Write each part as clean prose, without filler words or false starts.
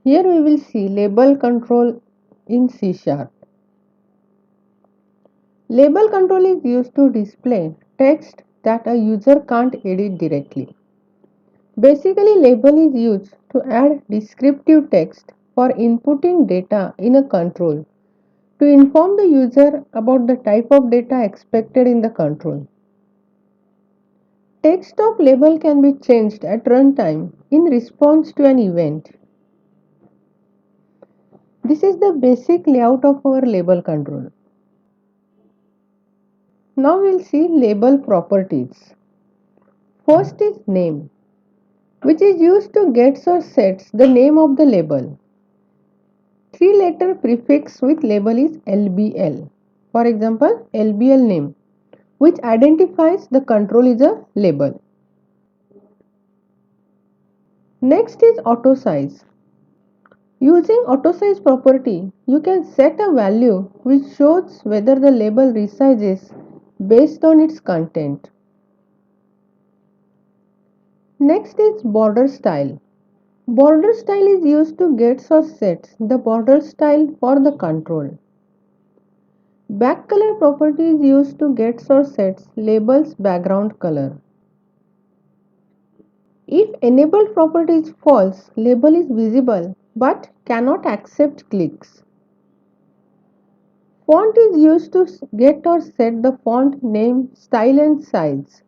Here we will see label control in C Sharp. Label control is used to display text that a user can't edit directly. Basically, label is used to add descriptive text for inputting data in a control to inform the user about the type of data expected in the control. Text of label can be changed at runtime in response to an event. This is the basic layout of our label control. Now we'll see label properties. First is name, which is used to gets or sets the name of the label. Three-letter prefix with label is LBL. For example, LBL name, which identifies the control is a label. Next is auto size. Using auto size property, you can set a value which shows whether the label resizes based on its content. Next is border style. Border style is used to gets or sets the border style for the control. Back color property is used to gets or sets labels background color. If enabled property is false, label is visible but cannot accept clicks. Font is used to get or set the font name, style and size.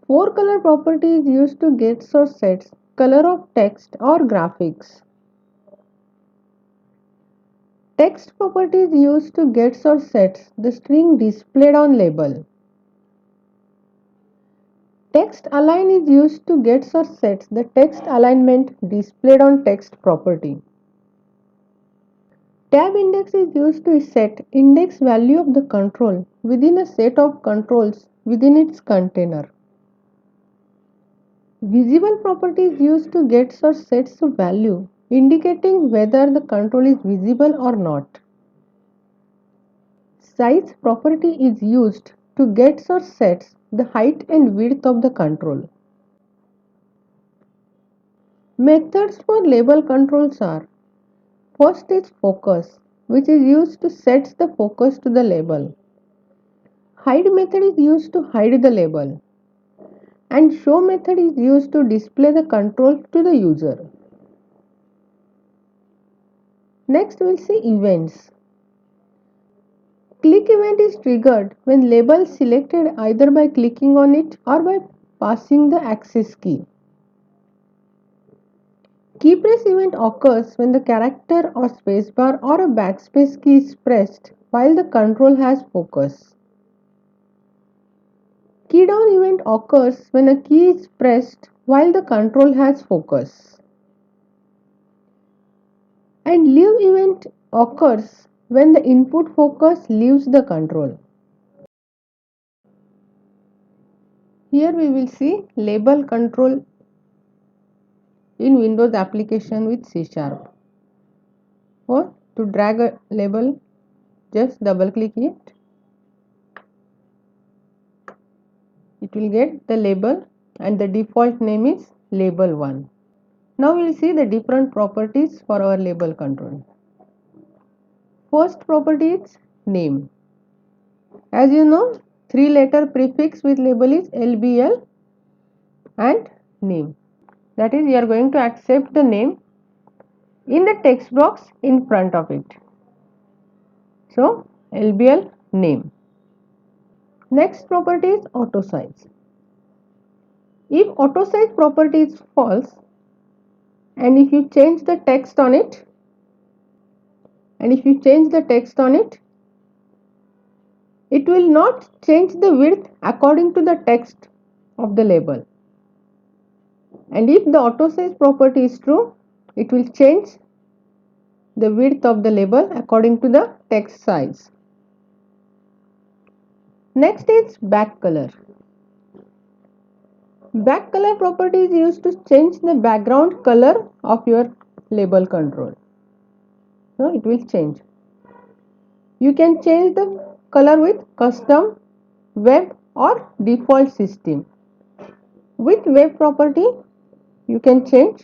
Four-color property is used to gets or sets color of text or graphics. Text property is used to gets or sets the string displayed on label. Text align is used to gets or sets the text alignment displayed on text property. Tab index is used to set index value of the control within a set of controls within its container. Visible property is used to gets or sets a value indicating whether the control is visible or not. Size property is used to gets or sets the height and width of the control. Methods for label controls are: first is focus, which is used to set the focus to the label. Hide method is used to hide the label. And show method is used to display the control to the user. Next we'll see events. Click event is triggered when label is selected either by clicking on it or by passing the access key. Key press event occurs when the character or spacebar or a backspace key is pressed while the control has focus. Key down event occurs when a key is pressed while the control has focus. And leave event occurs when the input focus leaves the control. Here we will see label control in Windows application with C Sharp. Or to drag a label, just double click it. It will get the label and the default name is label 1. Now we will see the different properties for our label control. First property is name. As you know, three-letter prefix with label is LBL and name. That is, you are going to accept the name in the text box in front of it. So, LBL name. Next property is auto size. If auto size property is false and if you change the text on it, it will not change the width according to the text of the label. And if the auto size property is true, it will change the width of the label according to the text size. Next is back color. Back color property is used to change the background color of your label control. So it will change. You can change the color with custom, web or default system. With web property, you can change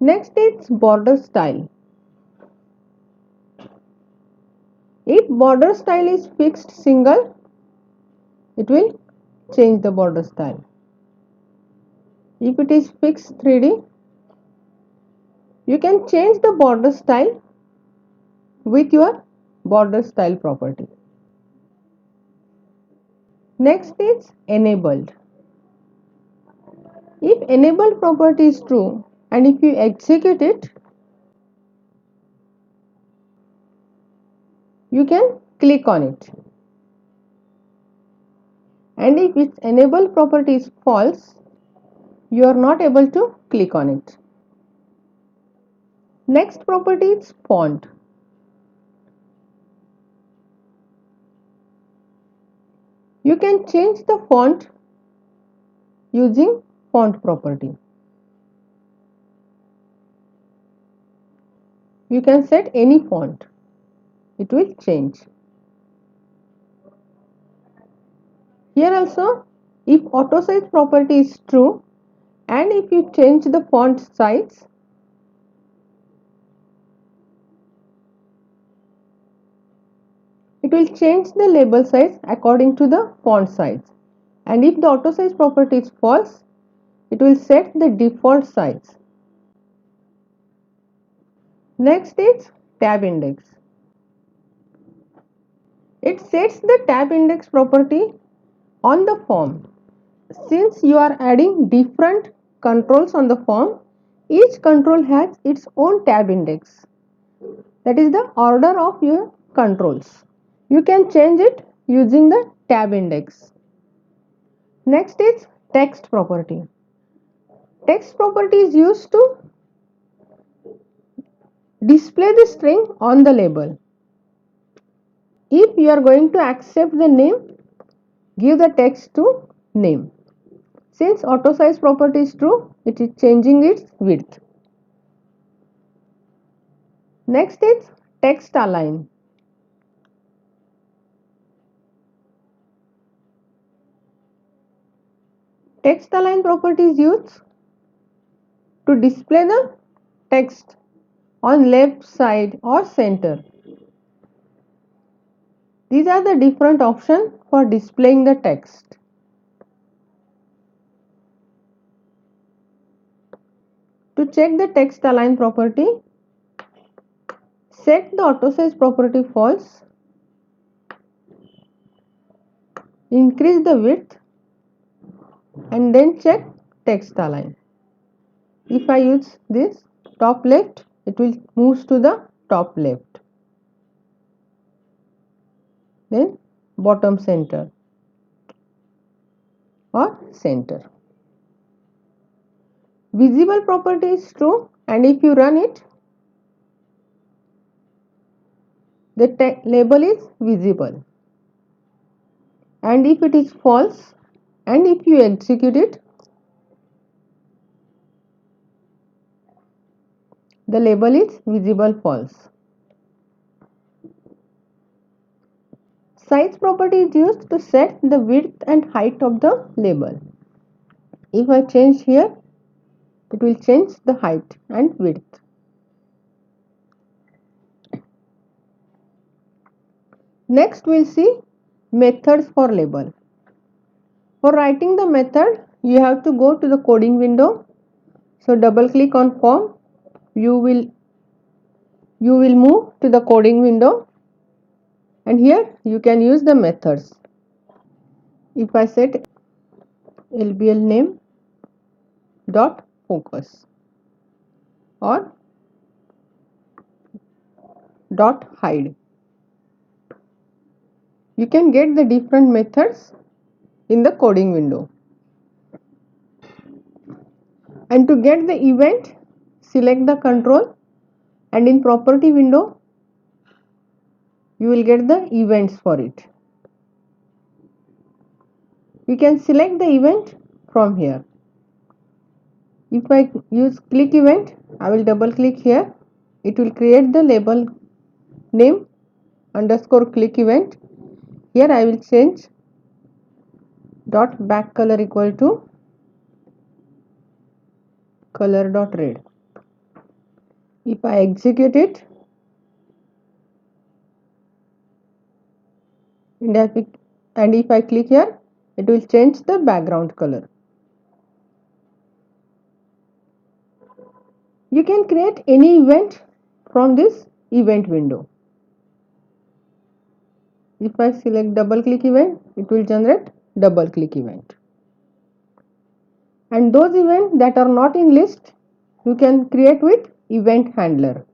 Next is border style. If border style is fixed single, it will change the border style. If it is fixed 3D, you can change the border style with your border style property. Next is enabled. If enabled property is true and if you execute it, you can click on it. And if its enabled property is false, you are not able to click on it. Next property is font. You can change the font using font property. You can set any font. It will change. Here also, if auto size property is true and if you change the font size, it will change the label size according to the font size. And if the auto size property is false, it will set the default size. Next is tab index. It sets the tab index property on the form. Since you are adding different controls on the form, each control has its own tab index. That is the order of your controls. You can change it using the tab index. Next is text property. Text property is used to display the string on the label. If you are going to accept the name, give the text to name. Since auto size property is true, it is changing its width. Next is text align. Text align property is used to display the text on left side or center. These are the different options for displaying the text. To check the text align property, set the auto size property false, increase the width and then check text align. If I use this top left, it will move to the top left. Then bottom center or center. Visible property is true and if you run it, the label is visible. And if it is false and if you execute it, the label is visible false. Size property is used to set the width and height of the label. If I change here, it will change the height and width. Next we will see methods for label. For writing the method, you have to go to the coding window. So double click on form. You will move to the coding window and here you can use the methods. If I set LBL name dot focus or dot hide, you can get the different methods in the coding window. And to get the event, select the control and in property window you will get the events for it. You can select the event from here. If I use click event, I will double click here. It will create the label name underscore click event. Here I will change dot back color equal to color dot red. If I execute it, and if I click here, it will change the background color. You can create any event from this event window. If I select double click event, it will generate double click event. And those events that are not in list, you can create with event handler.